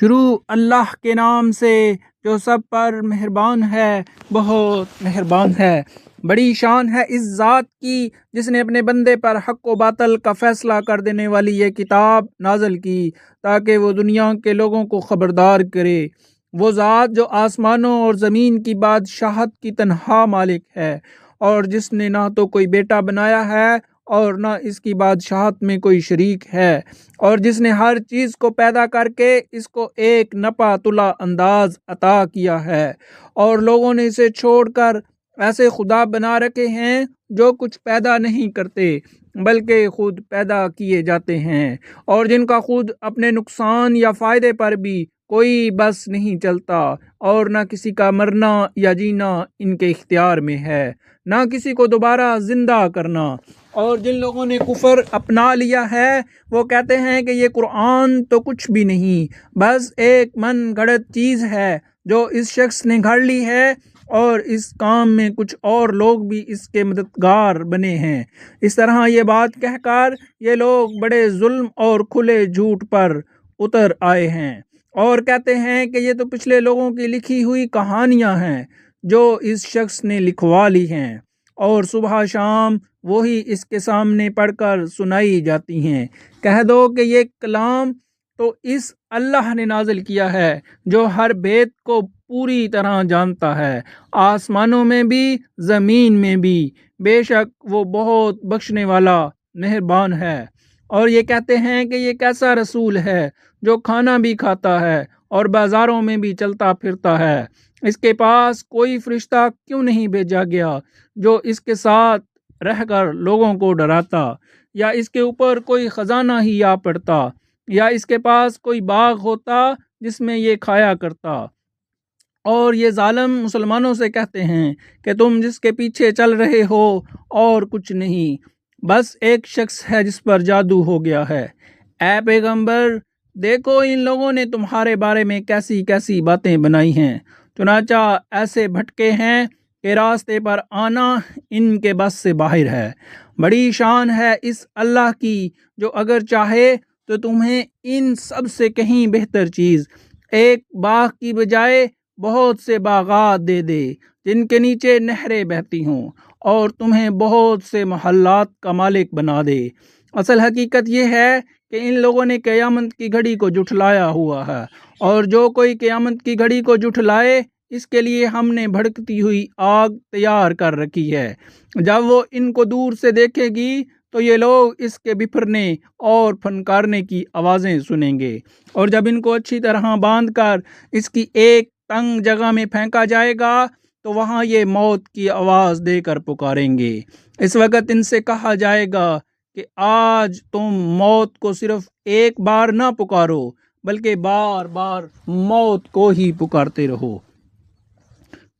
شروع اللہ کے نام سے جو سب پر مہربان ہے، بہت مہربان ہے۔ بڑی شان ہے اس ذات کی جس نے اپنے بندے پر حق و باطل کا فیصلہ کر دینے والی یہ کتاب نازل کی تاکہ وہ دنیا کے لوگوں کو خبردار کرے۔ وہ ذات جو آسمانوں اور زمین کی بادشاہت کی تنہا مالک ہے، اور جس نے نہ تو کوئی بیٹا بنایا ہے اور نہ اس کی بادشاہت میں کوئی شریک ہے، اور جس نے ہر چیز کو پیدا کر کے اس کو ایک نپا تلا انداز عطا کیا ہے، اور لوگوں نے اسے چھوڑ کر ایسے خدا بنا رکھے ہیں جو کچھ پیدا نہیں کرتے بلکہ خود پیدا کیے جاتے ہیں، اور جن کا خود اپنے نقصان یا فائدے پر بھی کوئی بس نہیں چلتا، اور نہ کسی کا مرنا یا جینا ان کے اختیار میں ہے، نہ کسی کو دوبارہ زندہ کرنا۔ اور جن لوگوں نے کفر اپنا لیا ہے وہ کہتے ہیں کہ یہ قرآن تو کچھ بھی نہیں، بس ایک من گھڑت چیز ہے جو اس شخص نے گھڑ لی ہے، اور اس کام میں کچھ اور لوگ بھی اس کے مددگار بنے ہیں۔ اس طرح یہ بات کہہ کر یہ لوگ بڑے ظلم اور کھلے جھوٹ پر اتر آئے ہیں، اور کہتے ہیں کہ یہ تو پچھلے لوگوں کی لکھی ہوئی کہانیاں ہیں جو اس شخص نے لکھوا لی ہیں، اور صبح شام وہی اس کے سامنے پڑھ کر سنائی جاتی ہیں۔ کہہ دو کہ یہ کلام تو اس اللہ نے نازل کیا ہے جو ہر بیت کو پوری طرح جانتا ہے، آسمانوں میں بھی زمین میں بھی، بے شک وہ بہت بخشنے والا مہربان ہے۔ اور یہ کہتے ہیں کہ یہ کیسا رسول ہے جو کھانا بھی کھاتا ہے اور بازاروں میں بھی چلتا پھرتا ہے، اس کے پاس کوئی فرشتہ کیوں نہیں بھیجا گیا جو اس کے ساتھ رہ کر لوگوں کو ڈراتا، یا اس کے اوپر کوئی خزانہ ہی آ پڑتا، یا اس کے پاس کوئی باغ ہوتا جس میں یہ کھایا کرتا۔ اور یہ ظالم مسلمانوں سے کہتے ہیں کہ تم جس کے پیچھے چل رہے ہو اور کچھ نہیں، بس ایک شخص ہے جس پر جادو ہو گیا ہے۔ اے پیغمبر، دیکھو ان لوگوں نے تمہارے بارے میں کیسی کیسی باتیں بنائی ہیں، چنانچہ ایسے بھٹکے ہیں کہ راستے پر آنا ان کے بس سے باہر ہے۔ بڑی شان ہے اس اللہ کی جو اگر چاہے تو تمہیں ان سب سے کہیں بہتر چیز، ایک باغ کی بجائے بہت سے باغات دے دے جن کے نیچے نہریں بہتی ہوں، اور تمہیں بہت سے محلات کا مالک بنا دے۔ اصل حقیقت یہ ہے کہ ان لوگوں نے قیامت کی گھڑی کو جھٹلایا ہوا ہے، اور جو کوئی قیامت کی گھڑی کو جھٹلائے اس کے لیے ہم نے بھڑکتی ہوئی آگ تیار کر رکھی ہے۔ جب وہ ان کو دور سے دیکھے گی تو یہ لوگ اس کے بپھرنے اور پھنکارنے کی آوازیں سنیں گے، اور جب ان کو اچھی طرح باندھ کر اس کی ایک تنگ جگہ میں پھینکا جائے گا تو وہاں یہ موت کی آواز دے کر پکاریں گے۔ اس وقت ان سے کہا جائے گا کہ آج تم موت کو صرف ایک بار نہ پکارو بلکہ بار بار موت کو ہی پکارتے رہو،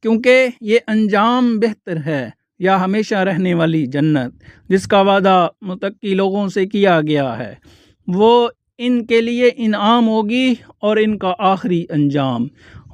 کیونکہ یہ انجام بہتر ہے، یا ہمیشہ رہنے والی جنت جس کا وعدہ متقی لوگوں سے کیا گیا ہے، وہ ان کے لیے انعام ہوگی، اور ان کا آخری انجام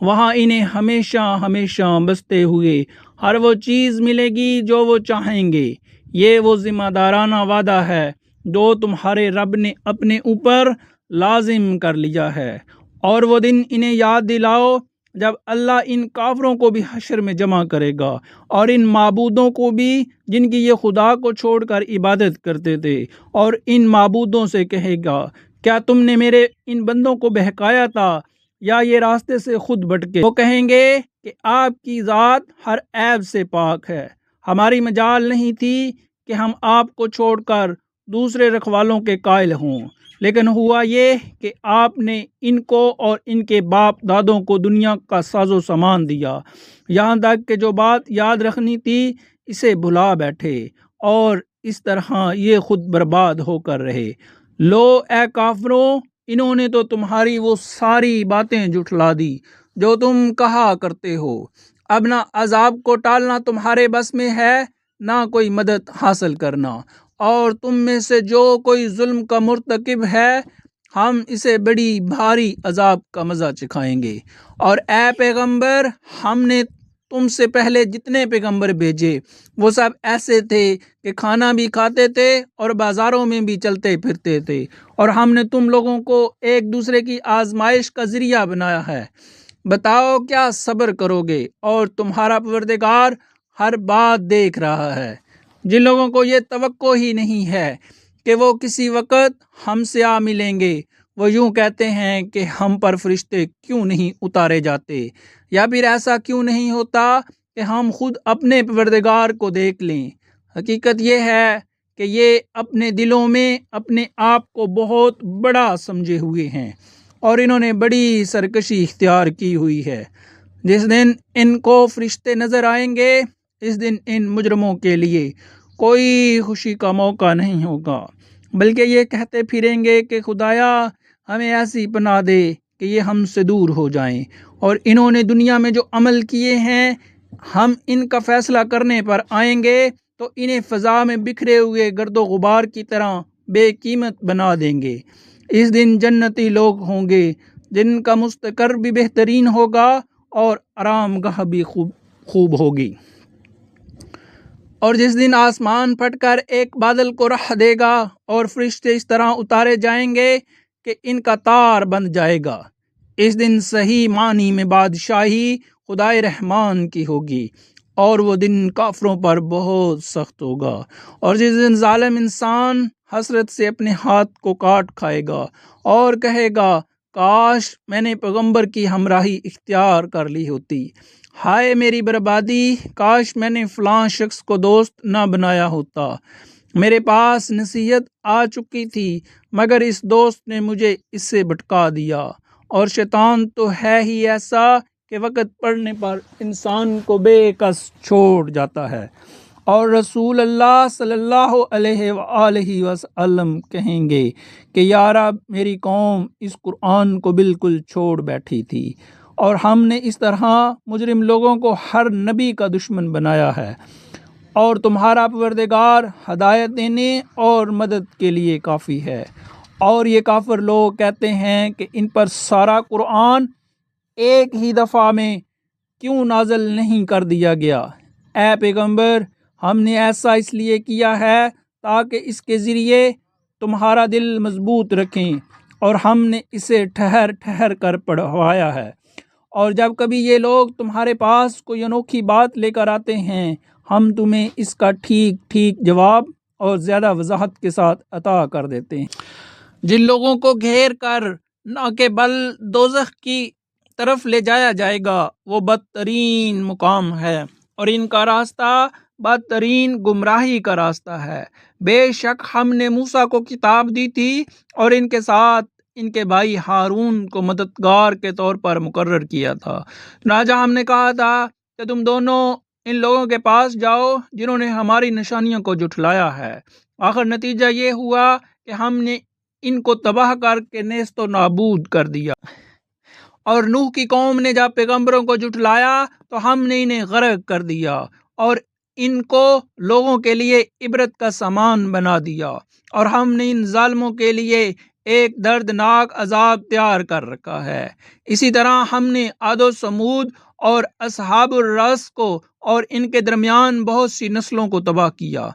وہاں انہیں ہمیشہ ہمیشہ بستے ہوئے ہر وہ چیز ملے گی جو وہ چاہیں گے۔ یہ وہ ذمہ دارانہ وعدہ ہے جو تمہارے رب نے اپنے اوپر لازم کر لیا ہے، اور وہ دن انہیں یاد دلاؤ جب اللہ ان کافروں کو بھی حشر میں جمع کرے گا، اور ان معبودوں کو بھی جن کی یہ خدا کو چھوڑ کر عبادت کرتے تھے، اور ان معبودوں سے کہے گا کیا تم نے میرے ان بندوں کو بہکایا تھا یا یہ راستے سے خود بھٹکے؟ وہ کہیں گے کہ آپ کی ذات ہر عیب سے پاک ہے، ہماری مجال نہیں تھی کہ ہم آپ کو چھوڑ کر دوسرے رکھوالوں کے قائل ہوں، لیکن ہوا یہ کہ آپ نے ان کو اور ان کے باپ دادوں کو دنیا کا ساز و سامان دیا، یہاں تک کہ جو بات یاد رکھنی تھی اسے بھلا بیٹھے، اور اس طرح یہ خود برباد ہو کر رہے۔ لو اے کافروں، انہوں نے تو تمہاری وہ ساری باتیں جھٹلا دی جو تم کہا کرتے ہو، اب نہ عذاب کو ٹالنا تمہارے بس میں ہے نہ کوئی مدد حاصل کرنا، اور تم میں سے جو کوئی ظلم کا مرتکب ہے ہم اسے بڑی بھاری عذاب کا مزہ چکھائیں گے۔ اور اے پیغمبر، ہم نے تم سے پہلے جتنے پیغمبر بھیجے وہ سب ایسے تھے کہ کھانا بھی کھاتے تھے اور بازاروں میں بھی چلتے پھرتے تھے، اور ہم نے تم لوگوں کو ایک دوسرے کی آزمائش کا ذریعہ بنایا ہے۔ بتاؤ کیا صبر کرو گے؟ اور تمہارا پروردگار ہر بات دیکھ رہا ہے۔ جن لوگوں کو یہ توقع ہی نہیں ہے کہ وہ کسی وقت ہم سے آ ملیں گے، وہ یوں کہتے ہیں کہ ہم پر فرشتے کیوں نہیں اتارے جاتے، یا پھر ایسا کیوں نہیں ہوتا کہ ہم خود اپنے پروردگار کو دیکھ لیں۔ حقیقت یہ ہے کہ یہ اپنے دلوں میں اپنے آپ کو بہت بڑا سمجھے ہوئے ہیں، اور انہوں نے بڑی سرکشی اختیار کی ہوئی ہے۔ جس دن ان کو فرشتے نظر آئیں گے، اس دن ان مجرموں کے لیے کوئی خوشی کا موقع نہیں ہوگا، بلکہ یہ کہتے پھریں گے کہ خدایا ہمیں ایسی پناہ دے کہ یہ ہم سے دور ہو جائیں، اور انہوں نے دنیا میں جو عمل کیے ہیں ہم ان کا فیصلہ کرنے پر آئیں گے تو انہیں فضا میں بکھرے ہوئے گرد و غبار کی طرح بے قیمت بنا دیں گے۔ اس دن جنتی لوگ ہوں گے جن کا مستقر بھی بہترین ہوگا اور آرام گاہ بھی خوب ہوگی۔ اور جس دن آسمان پھٹ کر ایک بادل کو رخ دے گا اور فرشتے اس طرح اتارے جائیں گے کہ ان کا تار بند جائے گا، اس دن صحیح معنی میں بادشاہی خدائے رحمان کی ہوگی، اور وہ دن کافروں پر بہت سخت ہوگا۔ اور جس دن ظالم انسان حسرت سے اپنے ہاتھ کو کاٹ کھائے گا اور کہے گا کاش میں نے پیغمبر کی ہمراہی اختیار کر لی ہوتی، ہائے میری بربادی، کاش میں نے فلاں شخص کو دوست نہ بنایا ہوتا، میرے پاس نصیحت آ چکی تھی مگر اس دوست نے مجھے اس سے بھٹکا دیا۔ اور شیطان تو ہے ہی ایسا کہ وقت پڑنے پر انسان کو بے کس چھوڑ جاتا ہے۔ اور رسول اللہ صلی اللہ علیہ وآلہ وسلم کہیں گے کہ یا رب میری قوم اس قرآن کو بالکل چھوڑ بیٹھی تھی، اور ہم نے اس طرح مجرم لوگوں کو ہر نبی کا دشمن بنایا ہے، اور تمہارا پروردگار ہدایت دینے اور مدد کے لیے کافی ہے۔ اور یہ کافر لوگ کہتے ہیں کہ ان پر سارا قرآن ایک ہی دفعہ میں کیوں نازل نہیں کر دیا گیا؟ اے پیغمبر، ہم نے ایسا اس لیے کیا ہے تاکہ اس کے ذریعے تمہارا دل مضبوط رکھیں، اور ہم نے اسے ٹھہر ٹھہر کر پڑھوایا ہے۔ اور جب کبھی یہ لوگ تمہارے پاس کوئی انوکھی بات لے کر آتے ہیں، ہم تمہیں اس کا ٹھیک ٹھیک جواب اور زیادہ وضاحت کے ساتھ عطا کر دیتے ہیں۔ جن لوگوں کو گھیر کر نہ کے بل دوزخ کی طرف لے جایا جائے گا وہ بدترین مقام ہے، اور ان کا راستہ بدترین گمراہی کا راستہ ہے۔ بے شک ہم نے موسیٰ کو کتاب دی تھی اور ان کے ساتھ ان کے بھائی ہارون کو مددگار کے طور پر مقرر کیا تھا۔ چنانچہ ہم نے کہا تھا کہ تم دونوں ان لوگوں کے پاس جاؤ جنہوں نے ہماری نشانیوں کو جھٹلایا ہے۔ آخر نتیجہ یہ ہوا کہ ہم نے ان کو تباہ کر کے نیست و نابود کر دیا۔ اور نوح کی قوم نے جب پیغمبروں کو جھٹلایا تو ہم نے انہیں غرق کر دیا اور ان کو لوگوں کے لیے عبرت کا سامان بنا دیا، اور ہم نے ان ظالموں کے لیے ایک دردناک عذاب تیار کر رکھا ہے۔ اسی طرح ہم نے عاد و سمود اور اصحاب الرس کو اور ان کے درمیان بہت سی نسلوں کو تباہ کیا۔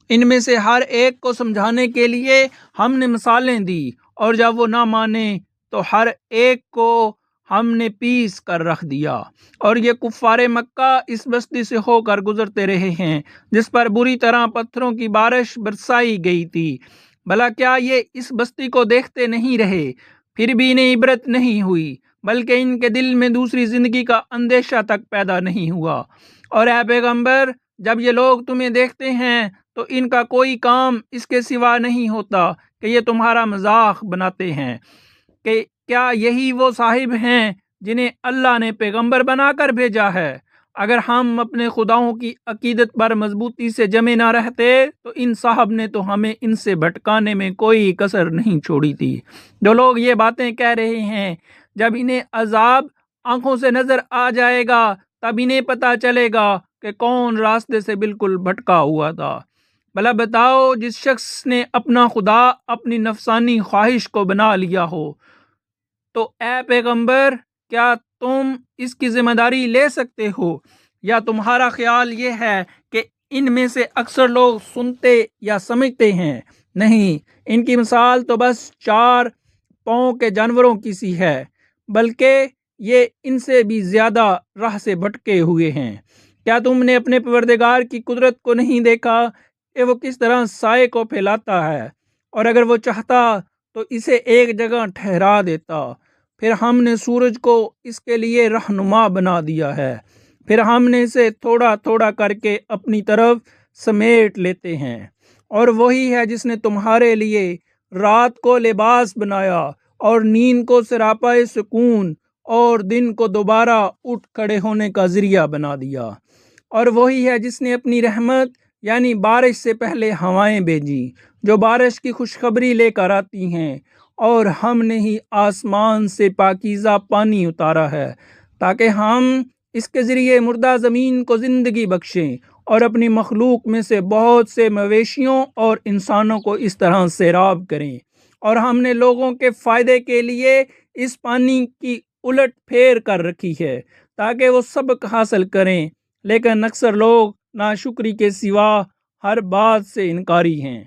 ان میں سے ہر ایک کو سمجھانے کے لیے ہم نے مثالیں دی، اور جب وہ نہ مانے تو ہر ایک کو ہم نے پیس کر رکھ دیا۔ اور یہ کفار مکہ اس بستی سے ہو کر گزرتے رہے ہیں جس پر بری طرح پتھروں کی بارش برسائی گئی تھی، بھلا کیا یہ اس بستی کو دیکھتے نہیں رہے؟ پھر بھی انہیں عبرت نہیں ہوئی، بلکہ ان کے دل میں دوسری زندگی کا اندیشہ تک پیدا نہیں ہوا۔ اور اے پیغمبر، جب یہ لوگ تمہیں دیکھتے ہیں تو ان کا کوئی کام اس کے سوا نہیں ہوتا کہ یہ تمہارا مذاق بناتے ہیں کہ کیا یہی وہ صاحب ہیں جنہیں اللہ نے پیغمبر بنا کر بھیجا ہے؟ اگر ہم اپنے خداؤں کی عقیدت پر مضبوطی سے جمے نہ رہتے تو ان صاحب نے تو ہمیں ان سے بھٹکانے میں کوئی کسر نہیں چھوڑی تھی۔ جو لوگ یہ باتیں کہہ رہے ہیں، جب انہیں عذاب آنکھوں سے نظر آ جائے گا تب انہیں پتہ چلے گا کہ کون راستے سے بالکل بھٹکا ہوا تھا۔ بھلا بتاؤ، جس شخص نے اپنا خدا اپنی نفسانی خواہش کو بنا لیا ہو تو اے پیغمبر کیا تم اس کی ذمہ داری لے سکتے ہو یا تمہارا خیال یہ ہے کہ ان میں سے اکثر لوگ سنتے یا سمجھتے ہیں؟ نہیں، ان کی مثال تو بس 4 پاؤں کے جانوروں کی سی ہے، بلکہ یہ ان سے بھی زیادہ راہ سے بھٹکے ہوئے ہیں۔ کیا تم نے اپنے پروردگار کی قدرت کو نہیں دیکھا کہ وہ کس طرح سائے کو پھیلاتا ہے، اور اگر وہ چاہتا تو اسے ایک جگہ ٹھہرا دیتا؟ پھر ہم نے سورج کو اس کے لیے رہنما بنا دیا ہے، پھر ہم نے اسے تھوڑا تھوڑا کر کے اپنی طرف سمیٹ لیتے ہیں۔ اور وہی ہے جس نے تمہارے لیے رات کو لباس بنایا اور نیند کو سراپا سکون اور دن کو دوبارہ اٹھ کھڑے ہونے کا ذریعہ بنا دیا۔ اور وہی ہے جس نے اپنی رحمت یعنی بارش سے پہلے ہوائیں بھیجی جو بارش کی خوشخبری لے کر آتی ہیں، اور ہم نے ہی آسمان سے پاکیزہ پانی اتارا ہے تاکہ ہم اس کے ذریعے مردہ زمین کو زندگی بخشیں اور اپنی مخلوق میں سے بہت سے مویشیوں اور انسانوں کو اس طرح سیراب کریں۔ اور ہم نے لوگوں کے فائدے کے لیے اس پانی کی الٹ پھیر کر رکھی ہے تاکہ وہ سبق حاصل کریں، لیکن اکثر لوگ ناشکری کے سوا ہر بات سے انکاری ہیں۔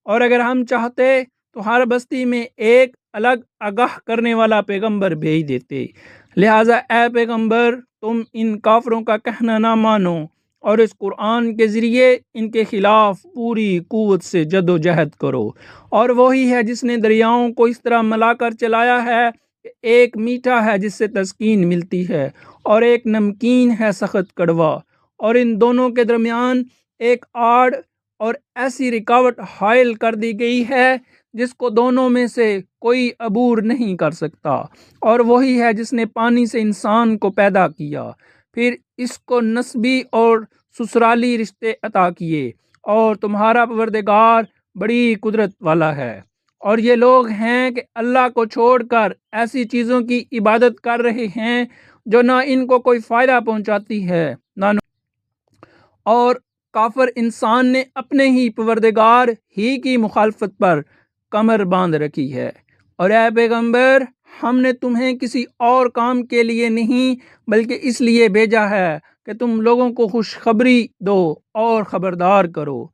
اور اگر ہم چاہتے تو ہر بستی میں ایک الگ آگاہ کرنے والا پیغمبر بھیج دیتے، لہٰذا اے پیغمبر تم ان کافروں کا کہنا نہ مانو اور اس قرآن کے ذریعے ان کے خلاف پوری قوت سے جد و جہد کرو۔ اور وہی ہے جس نے دریاؤں کو اس طرح ملا کر چلایا ہے کہ ایک میٹھا ہے جس سے تسکین ملتی ہے اور ایک نمکین ہے سخت کڑوا، اور ان دونوں کے درمیان ایک آڑ اور ایسی رکاوٹ حائل کر دی گئی ہے جس کو دونوں میں سے کوئی عبور نہیں کر سکتا۔ اور وہی ہے جس نے پانی سے انسان کو پیدا کیا، پھر اس کو نسبی اور سسرالی رشتے عطا کیے، اور تمہارا پروردگار بڑی قدرت والا ہے۔ اور یہ لوگ ہیں کہ اللہ کو چھوڑ کر ایسی چیزوں کی عبادت کر رہے ہیں جو نہ ان کو کوئی فائدہ پہنچاتی ہے نہ اور کافر انسان نے اپنے ہی پروردگار ہی کی مخالفت پر کمر باندھ رکھی ہے۔ اور اے پیغمبر ہم نے تمہیں کسی اور کام کے لیے نہیں بلکہ اس لیے بھیجا ہے کہ تم لوگوں کو خوشخبری دو اور خبردار کرو۔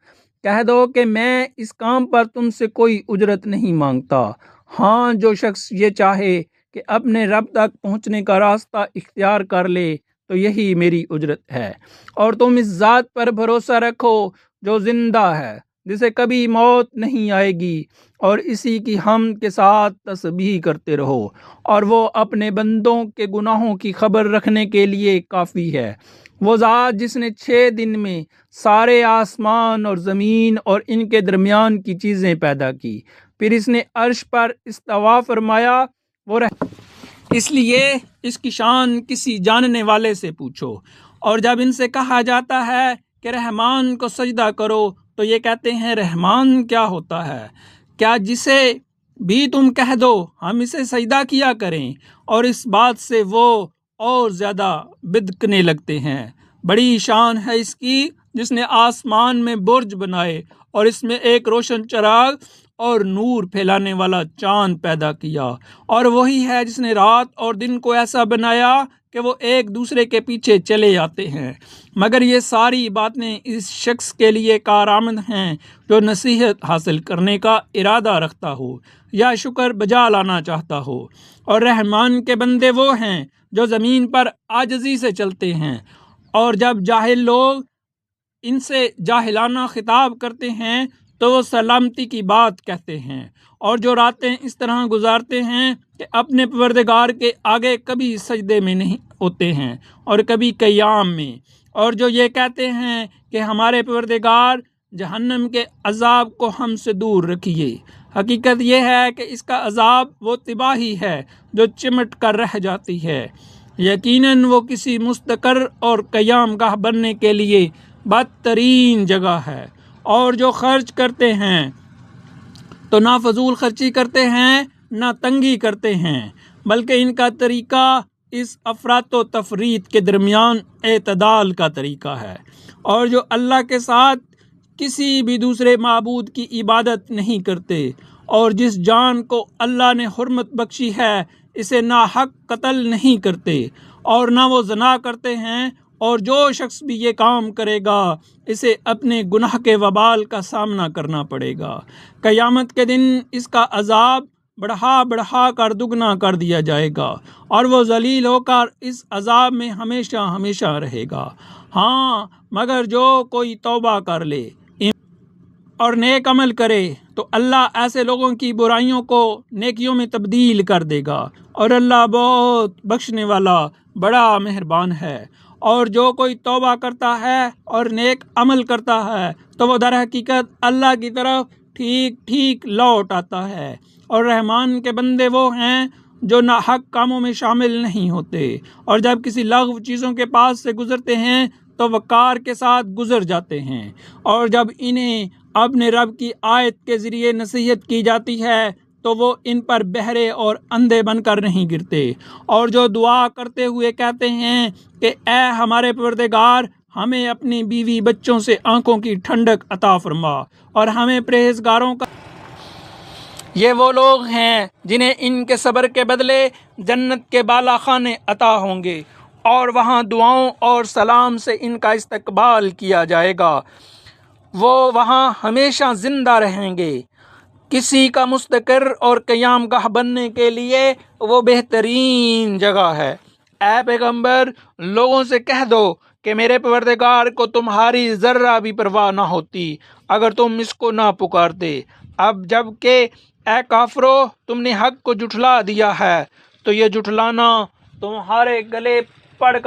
کہہ دو کہ میں اس کام پر تم سے کوئی اجرت نہیں مانگتا، ہاں جو شخص یہ چاہے کہ اپنے رب تک پہنچنے کا راستہ اختیار کر لے تو یہی میری اجرت ہے۔ اور تم اس ذات پر بھروسہ رکھو جو زندہ ہے، جسے کبھی موت نہیں آئے گی، اور اسی کی حمد کے ساتھ تسبیح کرتے رہو، اور وہ اپنے بندوں کے گناہوں کی خبر رکھنے کے لیے کافی ہے۔ وہ ذات جس نے 6 دن میں سارے آسمان اور زمین اور ان کے درمیان کی چیزیں پیدا کی، پھر اس نے عرش پر استوا فرمایا، وہ اس لیے اس کی شان کسی جاننے والے سے پوچھو۔ اور جب ان سے کہا جاتا ہے کہ رحمان کو سجدہ کرو تو یہ کہتے ہیں رحمان کیا ہوتا ہے؟ کیا جسے بھی تم کہہ دو ہم اسے سجدہ کیا کریں، اور اس بات سے وہ اور زیادہ بدکنے لگتے ہیں۔ بڑی شان ہے اس کی جس نے آسمان میں برج بنائے اور اس میں ایک روشن چراغ اور نور پھیلانے والا چاند پیدا کیا، اور وہی ہے جس نے رات اور دن کو ایسا بنایا کہ وہ ایک دوسرے کے پیچھے چلے آتے ہیں، مگر یہ ساری باتیں اس شخص کے لیے کارآمد ہیں جو نصیحت حاصل کرنے کا ارادہ رکھتا ہو یا شکر بجا لانا چاہتا ہو۔ اور رحمان کے بندے وہ ہیں جو زمین پر عاجزی سے چلتے ہیں، اور جب جاہل لوگ ان سے جاہلانہ خطاب کرتے ہیں تو وہ سلامتی کی بات کہتے ہیں، اور جو راتیں اس طرح گزارتے ہیں کہ اپنے پروردگار کے آگے کبھی سجدے میں نہیں ہوتے ہیں اور کبھی قیام میں، اور جو یہ کہتے ہیں کہ ہمارے پروردگار جہنم کے عذاب کو ہم سے دور رکھیے۔ حقیقت یہ ہے کہ اس کا عذاب وہ تباہی ہے جو چمٹ کر رہ جاتی ہے، یقیناً وہ کسی مستقر اور قیام گاہ بننے کے لیے بدترین جگہ ہے۔ اور جو خرچ کرتے ہیں تو نہ فضول خرچی کرتے ہیں نہ تنگی کرتے ہیں، بلکہ ان کا طریقہ اس افراط و تفریط کے درمیان اعتدال کا طریقہ ہے۔ اور جو اللہ کے ساتھ کسی بھی دوسرے معبود کی عبادت نہیں کرتے، اور جس جان کو اللہ نے حرمت بخشی ہے اسے ناحق قتل نہیں کرتے، اور نہ وہ زنا کرتے ہیں اور جو شخص بھی یہ کام کرے گا اسے اپنے گناہ کے وبال کا سامنا کرنا پڑے گا۔ قیامت کے دن اس کا عذاب بڑھا بڑھا کر دگنا کر دیا جائے گا اور وہ ذلیل ہو کر اس عذاب میں ہمیشہ ہمیشہ رہے گا۔ ہاں، مگر جو کوئی توبہ کر لے اور نیک عمل کرے تو اللہ ایسے لوگوں کی برائیوں کو نیکیوں میں تبدیل کر دے گا، اور اللہ بہت بخشنے والا بڑا مہربان ہے۔ اور جو کوئی توبہ کرتا ہے اور نیک عمل کرتا ہے تو وہ در حقیقت اللہ کی طرف ٹھیک ٹھیک لوٹ آتا ہے، اور رحمان کے بندے وہ ہیں جو ناحق کاموں میں شامل نہیں ہوتے، اور جب کسی لغو چیزوں کے پاس سے گزرتے ہیں تو وقار کے ساتھ گزر جاتے ہیں، اور جب انہیں اپنے رب کی آیت کے ذریعے نصیحت کی جاتی ہے تو وہ ان پر بہرے اور اندھے بن کر نہیں گرتے، اور جو دعا کرتے ہوئے کہتے ہیں کہ اے ہمارے پروردگار، ہمیں اپنی بیوی بچوں سے آنکھوں کی ٹھنڈک عطا فرما اور ہمیں پرہیزگاروں کا، یہ وہ لوگ ہیں جنہیں ان کے صبر کے بدلے جنت کے بالا خانے عطا ہوں گے، اور وہاں دعاؤں اور سلام سے ان کا استقبال کیا جائے گا، وہ وہاں ہمیشہ زندہ رہیں گے۔ کسی کا مستقر اور قیام گاہ بننے کے لیے وہ بہترین جگہ ہے۔ اے پیغمبر، لوگوں سے کہہ دو کہ میرے پروردگار کو تمہاری ذرہ بھی پرواہ نہ ہوتی اگر تم اس کو نہ پکارتے۔ اب جب کہ اے کافرو، تم نے حق کو جھٹلا دیا ہے تو یہ جھٹلانا تمہارے گلے پڑ کر